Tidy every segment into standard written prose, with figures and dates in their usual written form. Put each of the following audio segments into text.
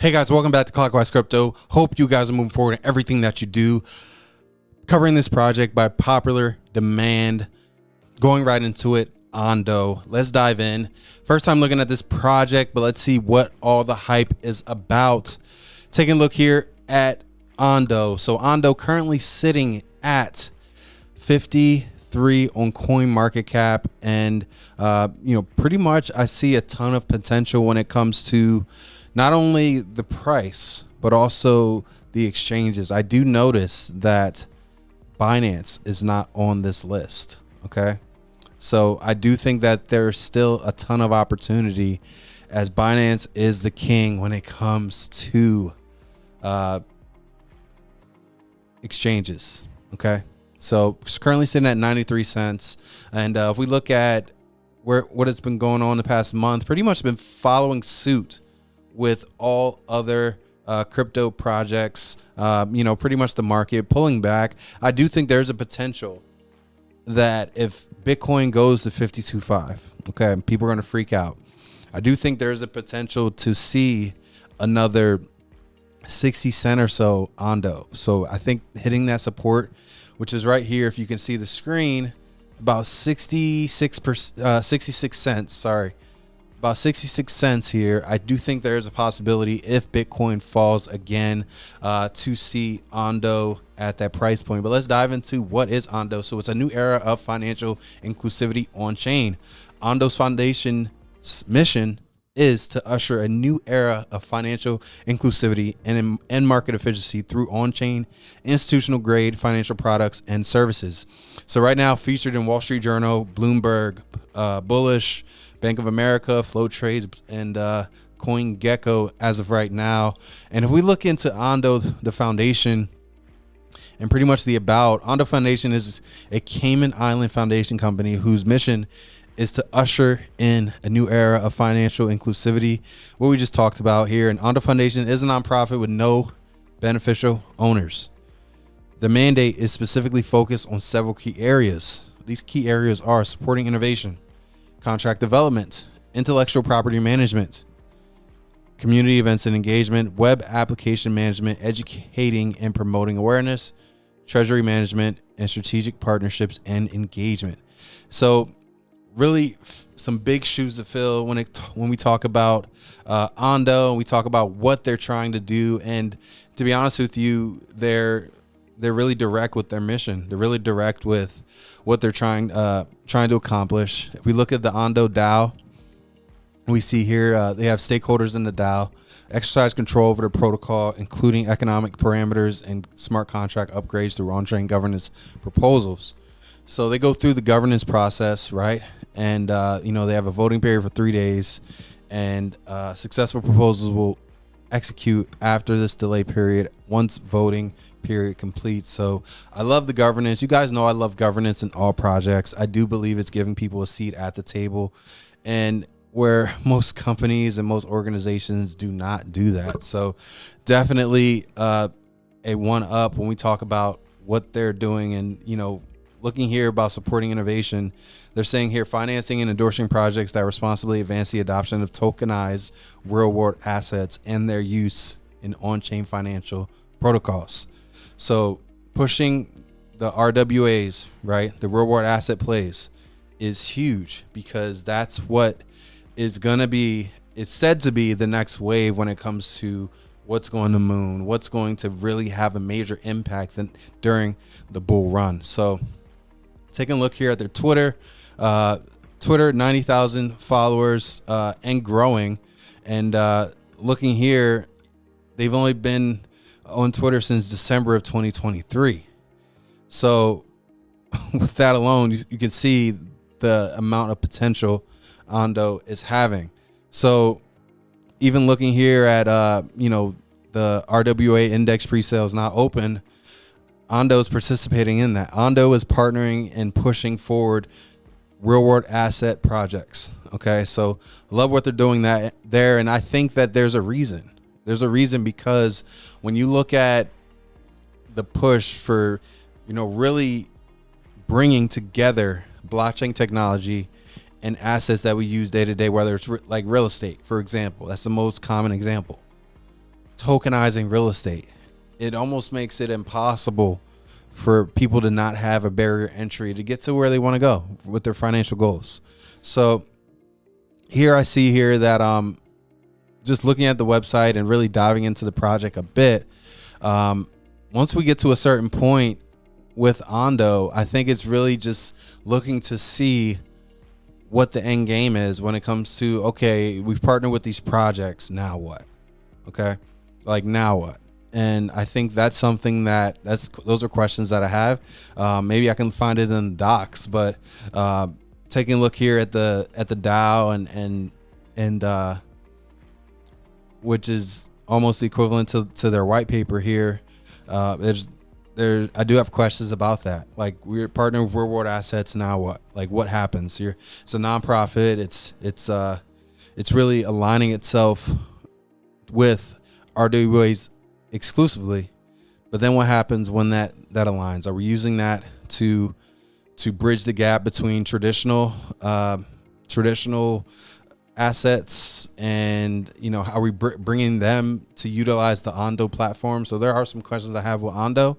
Hey guys, welcome back to CLOCKWISE Crypto. Hope you guys are moving forward in everything that you do. Covering this project by popular demand. Going right into it, Ondo. Let's dive in. First time looking at this project, but let's see what all the hype is about. Taking a look here at Ondo. So Ondo currently sitting at 53 on CoinMarketCap, and pretty much I see a ton of potential when it comes to not only the price, but also the exchanges. I do notice that Binance is not on this list. Okay. So I do think that there's still a ton of opportunity, as Binance is the king when it comes to exchanges. Okay. So it's currently sitting at 93 cents. And if we look at what has been going on the past month, pretty much been following suit with all other crypto projects, pretty much the market pulling back. I do think there's a potential that if Bitcoin goes to 52.5, okay, people are going to freak out. I do think there's a potential to see another 60 cent or so Ondo. So I think hitting that support, which is right here, if you can see the screen, about 66 cents. Sorry. About 66 cents here. I do think there is a possibility, if Bitcoin falls again, to see Ondo at that price point. But let's dive into what is Ondo. So it's a new era of financial inclusivity on chain. Ondo's foundation mission is to usher a new era of financial inclusivity and market efficiency through on-chain institutional grade financial products and services. So right now, featured in Wall Street Journal, Bloomberg, Bullish, Bank of America, Flow Trades, and CoinGecko as of right now. And if we look into Ondo, the foundation, and pretty much the about, Ondo Foundation is a Cayman Island foundation company whose mission is to usher in a new era of financial inclusivity, what we just talked about here. And Ondo Foundation is a nonprofit with no beneficial owners. The mandate is specifically focused on several key areas. These key areas are supporting innovation, contract development, intellectual property management, community events and engagement, web application management, educating and promoting awareness, treasury management, and strategic partnerships and engagement. So really some big shoes to fill when we talk about Ondo. We talk about what they're trying to do, and to be honest with you, they're really direct with their mission. They're really direct with what they're trying to accomplish. If we look at the Ondo DAO, we see here they have stakeholders in the DAO exercise control over the protocol, including economic parameters and smart contract upgrades through on-chain governance proposals. So they go through the governance process, right? And they have a voting period for 3 days, and successful proposals will execute after this delay period once voting period completes. So I love the governance. You guys know I love governance in all projects. I do believe it's giving people a seat at the table, and where most companies and most organizations do not do that. So definitely a one up when we talk about what they're doing. And looking here about supporting innovation, they're saying here financing and endorsing projects that responsibly advance the adoption of tokenized real-world assets and their use in on-chain financial protocols. So pushing the RWAs, right, the real-world asset plays, is huge, because that's what is going to be, it's said to be the next wave when it comes to what's going to moon, what's going to really have a major impact during the bull run. So taking a look here at their Twitter, 90,000 followers and growing. And looking here, they've only been on Twitter since December of 2023. So with that alone, you can see the amount of potential Ondo is having. So even looking here at, the RWA index pre-sale is not open, Ondo is participating in that. Ondo is partnering and pushing forward real world asset projects. Okay. So I love what they're doing there. And I think that there's a reason. There's a reason, because when you look at the push for, really bringing together blockchain technology and assets that we use day to day, whether it's like real estate, for example. That's the most common example. tokenizing real estate. It almost makes it impossible for people to not have a barrier entry to get to where they want to go with their financial goals. So here I see here that just looking at the website and really diving into the project a bit, once we get to a certain point with Ondo, I think it's really just looking to see what the end game is when it comes to, okay, we've partnered with these projects, now what? Okay, like now what? And I think that's something those are questions that I have. Maybe I can find it in the docs, but taking a look here at the DAO and which is almost equivalent to their white paper here. I do have questions about that. Like, we're partnering with Real World Assets. Now what? Like, what happens here? It's a nonprofit. It's really aligning itself with RWAs exclusively. But then what happens when that aligns? Are we using that to bridge the gap between traditional assets, and how we bringing them to utilize the Ondo platform? So there are some questions I have with Ondo,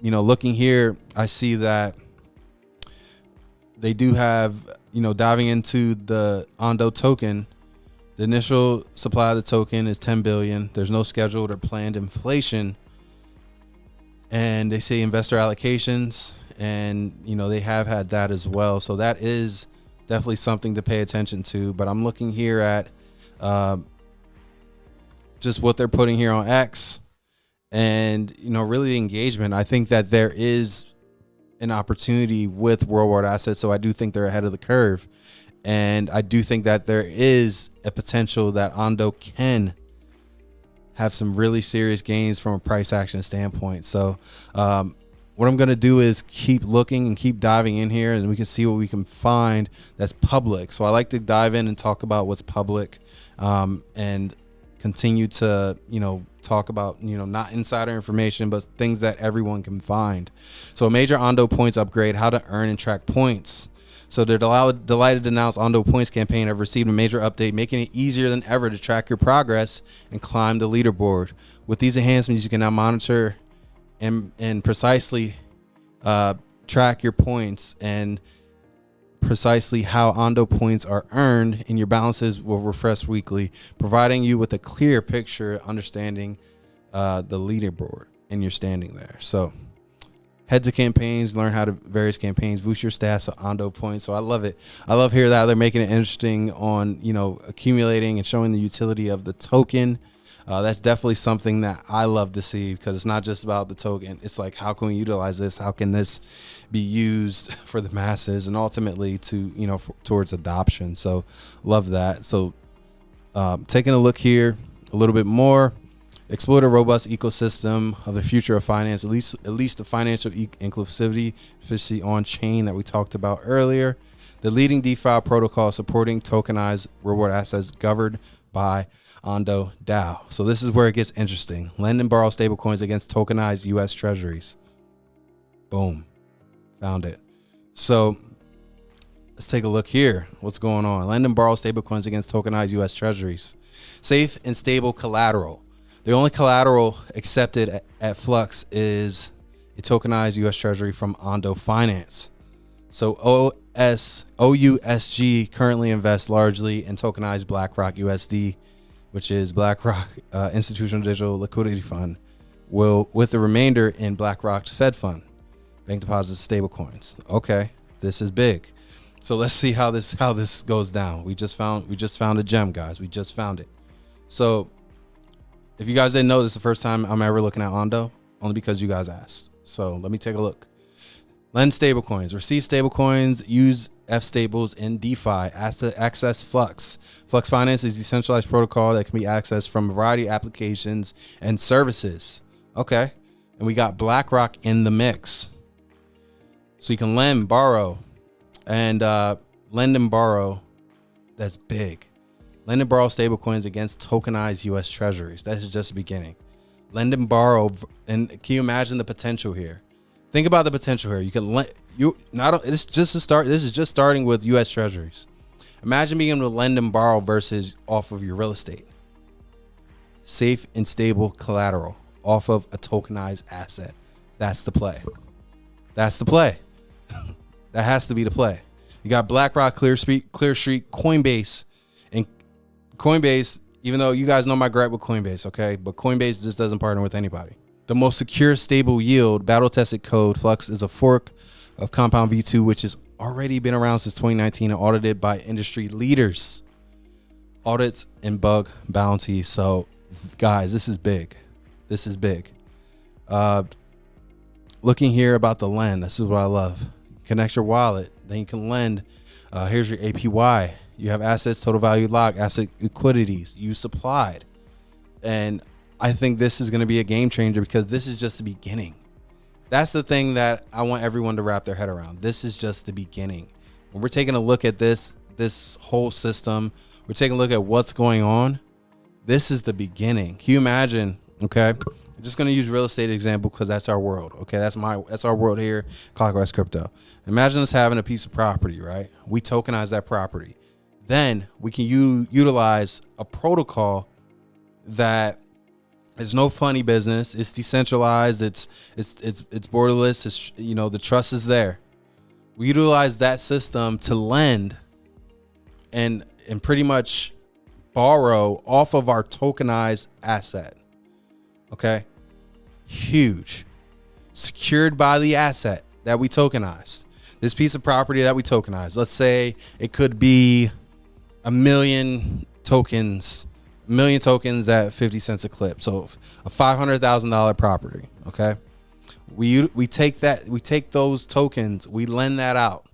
looking here, I see that they do have, diving into the Ondo token. The initial supply of the token is 10 billion. There's no scheduled or planned inflation, and they say investor allocations, and they have had that as well. So that is definitely something to pay attention to. But I'm looking here at just what they're putting here on X, and really the engagement. I think that there is an opportunity with World World Assets, so I do think they're ahead of the curve, and I do think that there is a potential that Ondo can have some really serious gains from a price action standpoint. So what I'm going to do is keep looking and keep diving in here, and we can see what we can find that's public. So I like to dive in and talk about what's public, and continue to, talk about, not insider information, but things that everyone can find. So a major Ondo points upgrade, how to earn and track points. So they're delighted to announce Ondo Points campaign have received a major update, making it easier than ever to track your progress and climb the leaderboard. With these enhancements, you can now monitor and precisely track your points and precisely how Ondo points are earned, and your balances will refresh weekly, providing you with a clear picture, understanding the leaderboard and your standing there. So head to campaigns, learn how to various campaigns, boost your stats of Ondo points. So I love it. I love hearing that they're making it interesting on, accumulating and showing the utility of the token. That's definitely something that I love to see, because it's not just about the token. It's like, how can we utilize this? How can this be used for the masses and ultimately to, towards adoption? So love that. So taking a look here a little bit more, explore the robust ecosystem of the future of finance, at least the financial inclusivity, efficiency on chain that we talked about earlier. The leading DeFi protocol supporting tokenized reward assets governed by Ondo DAO. So this is where it gets interesting. Lend and borrow stablecoins against tokenized U.S. treasuries. Boom. Found it. So let's take a look here. What's going on? Lend and borrow stablecoins against tokenized U.S. treasuries. Safe and stable collateral. The only collateral accepted at Flux is a tokenized U.S. treasury from Ondo Finance. So OUSG currently invests largely in tokenized BlackRock USD, which is BlackRock Institutional Digital Liquidity Fund, with the remainder in BlackRock's Fed Fund, bank deposits, stablecoins. Okay, this is big. So let's see how this goes down. We just found a gem, guys. We just found it. So if you guys didn't know, this is the first time I'm ever looking at Ondo, only because you guys asked. So let me take a look. Lend stablecoins, receive stablecoins, use F stables in DeFi, access Flux. Flux Finance is a decentralized protocol that can be accessed from a variety of applications and services. Okay. And we got BlackRock in the mix. So you can lend, borrow, and lend and borrow. That's big. Lend and borrow stablecoins against tokenized U.S. treasuries. That's just the beginning. Lend and borrow. And can you imagine the potential here? Think about the potential here. You can lend. It's just a start. This is just starting with U.S. treasuries. Imagine being able to lend and borrow versus off of your real estate. safe and stable collateral off of a tokenized asset. That's the play. That's the play. That has to be the play. You got BlackRock, Clear Street, Coinbase, and Coinbase. Even though you guys know my gripe with Coinbase, okay, but Coinbase just doesn't partner with anybody. The most secure, stable yield, battle-tested code, Flux, is a fork of Compound V2, which has already been around since 2019 and audited by industry leaders. Audits and bug bounties. So, guys, this is big. This is big. Looking here about the lend. This is what I love. Connect your wallet. Then you can lend. Here's your APY. You have assets, total value locked, asset liquidities, you supplied. And I think this is going to be a game changer because this is just the beginning. That's the thing that I want everyone to wrap their head around. This is just the beginning. When we're taking a look at this whole system, we're taking a look at what's going on. This is the beginning. Can you imagine? Okay. I'm just going to use real estate example because that's our world. Okay. That's our world here. CLOCKWISE Crypto. Imagine us having a piece of property, right? We tokenize that property. Then we can utilize a protocol that is no funny business. It's decentralized. It's borderless. It's, the trust is there. We utilize that system to lend and pretty much borrow off of our tokenized asset. Okay. Huge. Secured by the asset that we tokenized. This piece of property that we tokenized. Let's say it could be a million tokens at 50 cents a clip. So a $500,000 property. Okay. We take those tokens, we lend that out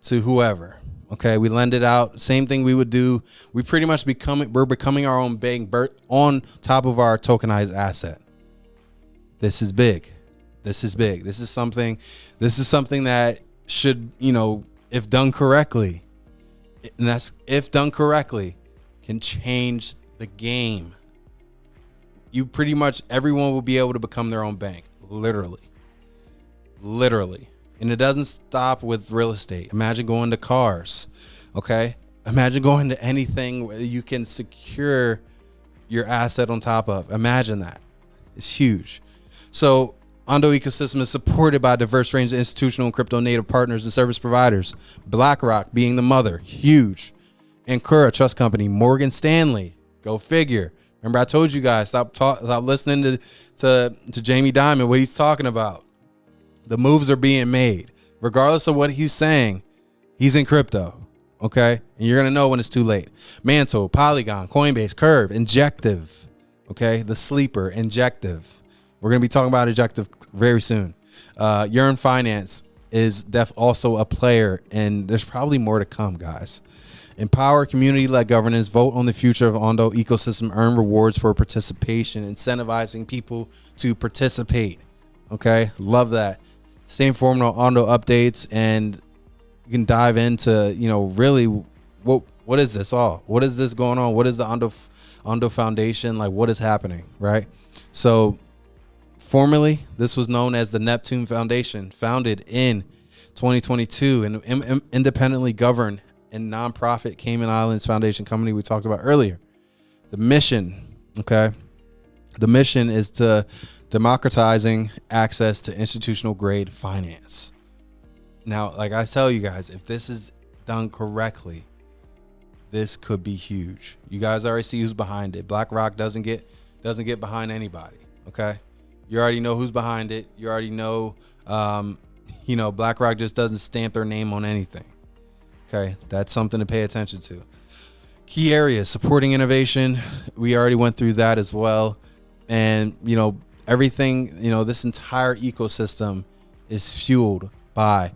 to whoever. Okay. We lend it out. Same thing we would do. We pretty much we're becoming our own bank on top of our tokenized asset. This is big. This is big. This is something that should, if done correctly, and that's if done correctly, can change the game. You pretty much everyone will be able to become their own bank. Literally. And it doesn't stop with real estate. Imagine going to cars. Okay. Imagine going to anything where you can secure your asset on top of. Imagine that. It's huge. So Ondo ecosystem is supported by a diverse range of institutional and crypto native partners and service providers. BlackRock being the mother, huge. Ancora Trust Company, Morgan Stanley, go figure. Remember I told you guys, stop listening to Jamie Dimon, what he's talking about. The moves are being made. Regardless of what he's saying, he's in crypto. Okay? And you're going to know when it's too late. Mantle, Polygon, Coinbase, Curve, Injective. Okay? The sleeper, Injective. We're going to be talking about Injective very soon. Yearn Finance is also a player, and there's probably more to come, guys. Empower community-led governance. Vote on the future of Ondo ecosystem. Earn rewards for participation. Incentivizing people to participate. Okay? Love that. Same formula, Ondo updates, and you can dive into, really what is this all? What is this going on? What is the Ondo Foundation? Like, what is happening, right? So formerly, this was known as the Neptune Foundation, founded in 2022 and independently governed and nonprofit Cayman Islands Foundation company we talked about earlier. The mission, okay? The mission is to democratizing access to institutional grade finance. Now, like I tell you guys, if this is done correctly, this could be huge. You guys already see who's behind it. BlackRock doesn't get behind anybody. Okay. You already know who's behind it. You already know, BlackRock just doesn't stamp their name on anything. Okay. That's something to pay attention to. Key areas, supporting innovation. We already went through that as well. And, everything, this entire ecosystem is fueled by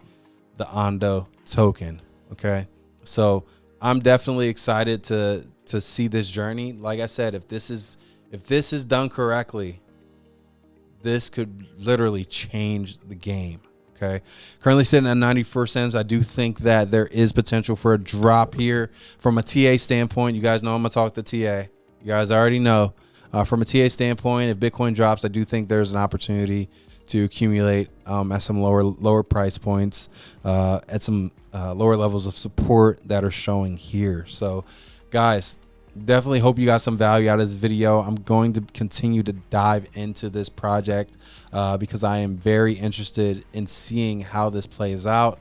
the Ondo token. Okay. So I'm definitely excited to see this journey. Like I said, if this is done correctly, this could literally change the game. Okay. Currently sitting at 94 cents. I do think that there is potential for a drop here from a TA standpoint. You guys know I'm going to talk to TA. You guys already know. From a TA standpoint, if Bitcoin drops, I do think there's an opportunity to accumulate at some lower price points, at some lower levels of support that are showing here. So, guys, Definitely hope you got some value out of this video. I'm going to continue to dive into this project because I am very interested in seeing how this plays out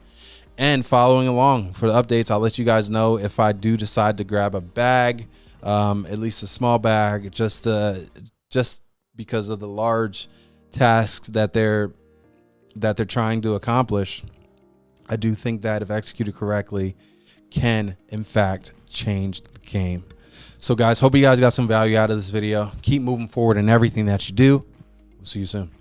and following along for the updates. I'll let you guys know if I do decide to grab a bag, at least a small bag, just because of the large tasks that they're trying to accomplish. I do think that if executed correctly, can in fact change the game. So guys, hope you guys got some value out of this video. Keep moving forward in everything that you do. We'll see you soon.